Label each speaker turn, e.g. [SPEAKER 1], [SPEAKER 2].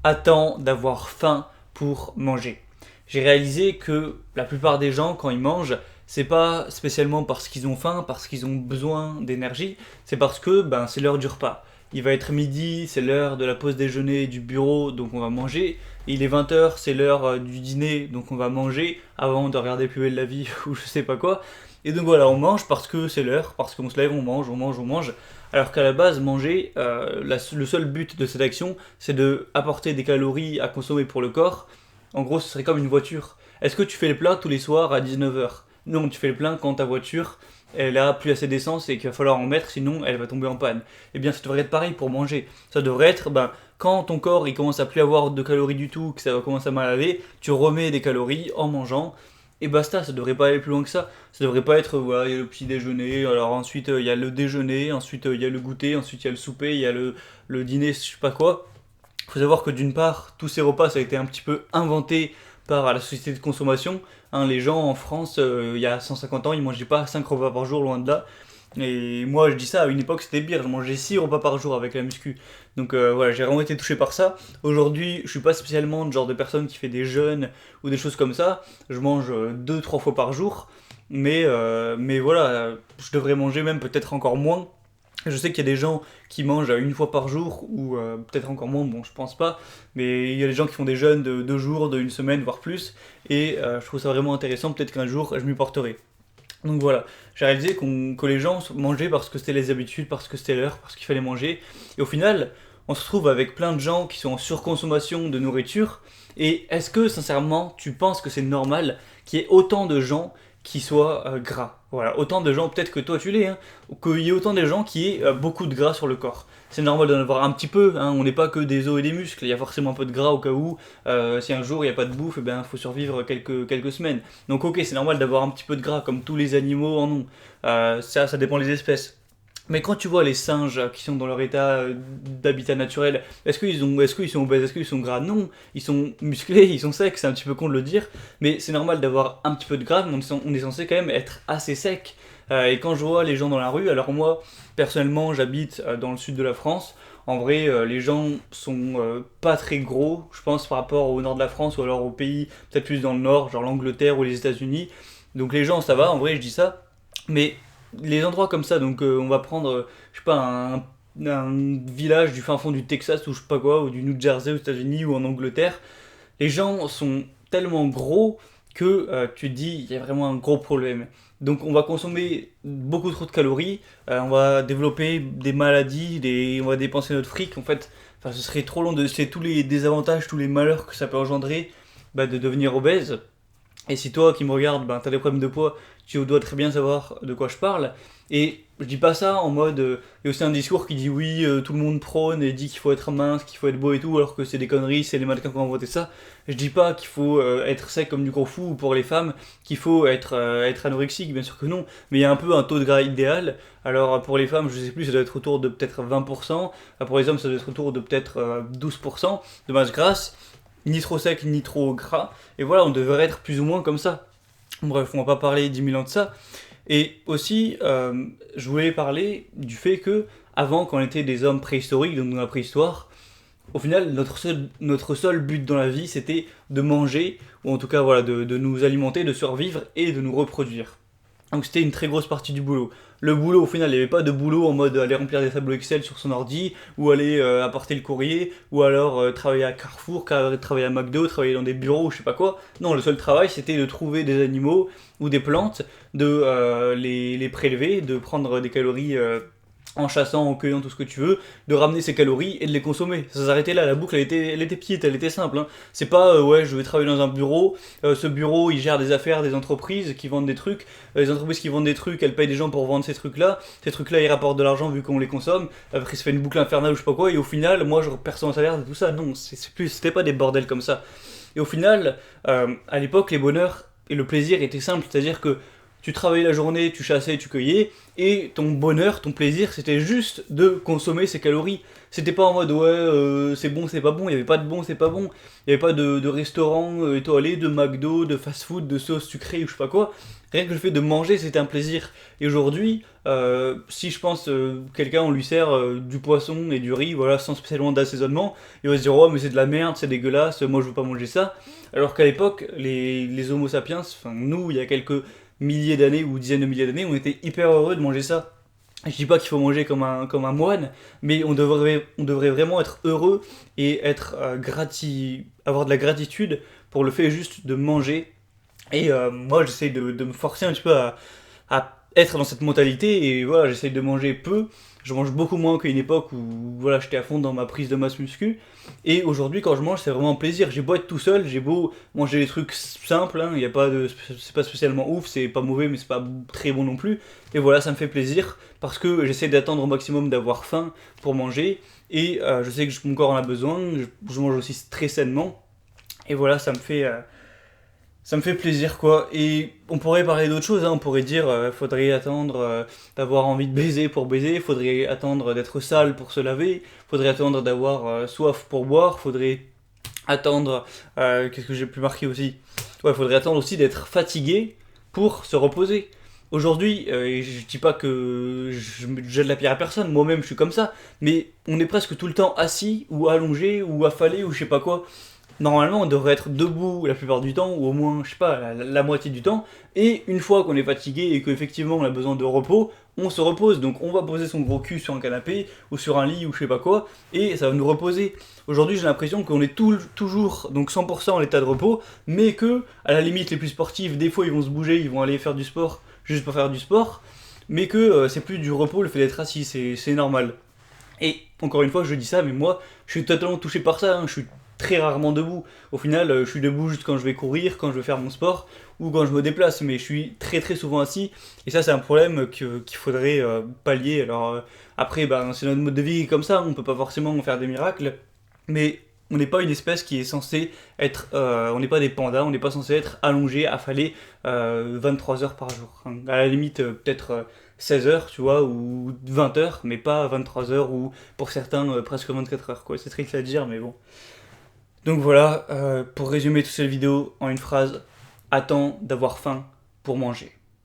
[SPEAKER 1] attend d'avoir faim pour manger. J'ai réalisé que la plupart des gens, quand ils mangent, c'est pas spécialement parce qu'ils ont faim, parce qu'ils ont besoin d'énergie, c'est parce que c'est l'heure du repas. Il va être midi, c'est l'heure de la pause déjeuner du bureau, donc on va manger. Il est 20 h, c'est l'heure du dîner, donc on va manger avant de regarder Plus belle la vie ou je sais pas quoi. Et donc voilà, on mange parce que c'est l'heure, parce qu'on se lève, on mange, on mange, on mange. Alors qu'à la base, manger, le seul but de cette action, c'est de apporter des calories à consommer pour le corps. En gros, ce serait comme une voiture. Est-ce que tu fais le plein tous les soirs à 19 h? Non, tu fais le plein quand ta voiture, elle a plus assez d'essence et qu'il va falloir en mettre, sinon elle va tomber en panne. Eh bien, ça devrait être pareil pour manger. Ça devrait être, quand ton corps il commence à plus avoir de calories du tout, que ça va commencer à mal aller, tu remets des calories en mangeant. Et basta, ça devrait pas aller plus loin que ça. Ça devrait pas être, voilà, il y a le petit déjeuner, alors ensuite il y a le déjeuner, ensuite il y a le goûter, ensuite il y a le souper, il y a le dîner, je sais pas quoi. Il faut savoir que d'une part, tous ces repas, ça a été un petit peu inventé par la société de consommation. Hein, les gens en France, il y a 150 ans, ils mangeaient pas 5 repas par jour, loin de là. Et moi, je dis ça, à une époque, c'était pire. Je mangeais 6 repas par jour avec la muscu. Donc voilà, j'ai vraiment été touché par ça. Aujourd'hui, je suis pas spécialement le genre de personne qui fait des jeûnes ou des choses comme ça. Je mange 2 3 fois par jour. Mais voilà, je devrais manger même peut-être encore moins. Je sais qu'il y a des gens qui mangent une fois par jour, ou peut-être encore moins, bon je pense pas, mais il y a des gens qui font des jeûnes de 2 jours, de une semaine, voire plus, et je trouve ça vraiment intéressant, peut-être qu'un jour je m'y porterai. Donc voilà, j'ai réalisé que les gens mangeaient parce que c'était les habitudes, parce que c'était l'heure, parce qu'il fallait manger, et au final, on se retrouve avec plein de gens qui sont en surconsommation de nourriture, et est-ce que sincèrement tu penses que c'est normal qu'il y ait autant de gens qui soient gras? Voilà, autant de gens, peut-être que toi tu l'es, hein, qu'il y ait autant de gens qui aient beaucoup de gras sur le corps. C'est normal d'en avoir un petit peu, hein, on n'est pas que des os et des muscles, il y a forcément un peu de gras au cas où, si un jour il n'y a pas de bouffe, eh ben, il faut survivre quelques semaines. Donc ok, c'est normal d'avoir un petit peu de gras, comme tous les animaux en ont. Ça dépend des espèces. Mais quand tu vois les singes qui sont dans leur état d'habitat naturel, est-ce qu'ils sont obèses, est-ce qu'ils sont gras? Non, ils sont musclés, ils sont secs, c'est un petit peu con de le dire, mais c'est normal d'avoir un petit peu de gras, mais on est censé quand même être assez sec. Et quand je vois les gens dans la rue, alors moi, personnellement, j'habite dans le sud de la France. En vrai, les gens sont pas très gros, je pense, par rapport au nord de la France ou alors au pays peut-être plus dans le nord, genre l'Angleterre ou les États-Unis. Donc les gens, ça va, en vrai, je dis ça. Mais les endroits comme ça, donc on va prendre, je sais pas, un village du fin fond du Texas ou je sais pas quoi, ou du New Jersey aux États-Unis ou en Angleterre, les gens sont tellement gros que tu te dis il y a vraiment un gros problème. Donc on va consommer beaucoup trop de calories, on va développer des maladies, on va dépenser notre fric en fait. Enfin, ce serait trop long de c'est tous les désavantages, tous les malheurs que ça peut engendrer de devenir obèse. Et si toi qui me regardes, t'as des problèmes de poids, tu dois très bien savoir de quoi je parle. Et je dis pas ça en mode. Il y a aussi un discours qui dit oui, tout le monde prône et dit qu'il faut être mince, qu'il faut être beau et tout, alors que c'est des conneries, c'est les mannequins qui ont inventé ça. Je dis pas qu'il faut être sec comme du gros fou, ou pour les femmes, qu'il faut être anorexique, bien sûr que non. Mais il y a un peu un taux de gras idéal. Alors pour les femmes, je sais plus, ça doit être autour de peut-être 20%. Pour les hommes, ça doit être autour de peut-être 12% de masse grasse, ni trop sec ni trop gras. Et voilà, on devrait être plus ou moins comme ça. Bref, on va pas parler 10 000 ans de ça. Et aussi, je voulais parler du fait que, avant, quand on était des hommes préhistoriques, donc dans la préhistoire, au final, notre seul but dans la vie, c'était de manger, ou en tout cas, voilà, de nous alimenter, de survivre et de nous reproduire. Donc c'était une très grosse partie du boulot. Le boulot, au final, il n'y avait pas de boulot en mode aller remplir des tableaux Excel sur son ordi, ou aller apporter le courrier, ou alors travailler à Carrefour, travailler à McDo, travailler dans des bureaux, ou je sais pas quoi. Non, le seul travail, c'était de trouver des animaux ou des plantes, de les prélever, de prendre des calories en chassant, en cueillant tout ce que tu veux, de ramener ces calories et de les consommer. Ça s'arrêtait là, la boucle elle était petite, elle était simple. Hein. C'est pas ouais, je vais travailler dans un bureau, ce bureau il gère des affaires, des entreprises qui vendent des trucs, les entreprises qui vendent des trucs, elles payent des gens pour vendre ces trucs là ils rapportent de l'argent vu qu'on les consomme, après ça fait une boucle infernale ou je sais pas quoi, et au final, moi je perçois un salaire de tout ça. Non, c'était pas des bordels comme ça. Et au final, à l'époque, les bonheurs et le plaisir étaient simples, c'est-à-dire que tu travaillais la journée, tu chassais, tu cueillais, et ton bonheur, ton plaisir, c'était juste de consommer ces calories. C'était pas en mode ouais, c'est bon, c'est pas bon, il y avait pas de bon, c'est pas bon, il y avait pas de restaurant étoilé, de McDo, de fast-food, de sauce sucrée ou je sais pas quoi. Rien que le fait de manger, c'était un plaisir. Et aujourd'hui, si je pense quelqu'un, on lui sert du poisson et du riz, voilà, sans spécialement d'assaisonnement, il va se dire oh mais c'est de la merde, c'est dégueulasse, moi je veux pas manger ça. Alors qu'à l'époque, les Homo sapiens, enfin nous, il y a quelques milliers d'années ou dizaines de milliers d'années, on était hyper heureux de manger ça. Je dis pas qu'il faut manger comme un moine, mais on devrait vraiment être heureux et être avoir de la gratitude pour le fait juste de manger. Et moi, j'essaye de me forcer un petit peu à être dans cette mentalité et voilà, j'essaye de manger peu. Je mange beaucoup moins qu'à une époque où voilà, j'étais à fond dans ma prise de masse muscu. Et aujourd'hui, quand je mange, c'est vraiment un plaisir. J'ai beau être tout seul, j'ai beau manger des trucs simples, hein, y a pas de, c'est pas spécialement ouf, c'est pas mauvais, mais c'est pas très bon non plus. Et voilà, ça me fait plaisir parce que j'essaie d'attendre au maximum d'avoir faim pour manger. Et je sais que mon corps en a besoin, je mange aussi très sainement. Et voilà, ça me fait plaisir quoi. Et on pourrait parler d'autres choses, hein. On pourrait dire faudrait attendre d'avoir envie de baiser pour baiser, faudrait attendre d'être sale pour se laver, faudrait attendre d'avoir soif pour boire, faudrait attendre qu'est-ce que j'ai pu marquer aussi. Ouais, faudrait attendre aussi d'être fatigué pour se reposer. Aujourd'hui, et je dis pas que je jette la pierre à personne, moi-même je suis comme ça, mais on est presque tout le temps assis ou allongé ou affalé ou je sais pas quoi. Normalement, on devrait être debout la plupart du temps, ou au moins, je sais pas, la moitié du temps. Et une fois qu'on est fatigué et qu'effectivement on a besoin de repos, on se repose. Donc on va poser son gros cul sur un canapé, ou sur un lit, ou je sais pas quoi, et ça va nous reposer. Aujourd'hui, j'ai l'impression qu'on est toujours donc 100% en état de repos, mais que, à la limite, les plus sportifs, des fois ils vont se bouger, ils vont aller faire du sport, juste pour faire du sport, mais que c'est plus du repos le fait d'être assis, c'est normal. Et encore une fois, je dis ça, mais moi, je suis totalement touché par ça, hein. Je suis très rarement debout. Au final, je suis debout juste quand je vais courir, quand je vais faire mon sport, ou quand je me déplace, mais je suis très souvent assis. Et ça, c'est un problème qu'il faudrait pallier. Alors, après, ben, c'est notre mode de vie qui est comme ça, on peut pas forcément faire des miracles, mais on n'est pas une espèce qui est censée être. On n'est pas des pandas, on n'est pas censé être allongé, affalé 23 heures par jour. Hein. À la limite, peut-être 16 heures, tu vois, ou 20 heures, mais pas 23 heures ou pour certains presque 24 heures, quoi. C'est triste à dire, mais bon. Donc voilà, pour résumer toute cette vidéo en une phrase, attends d'avoir faim pour manger.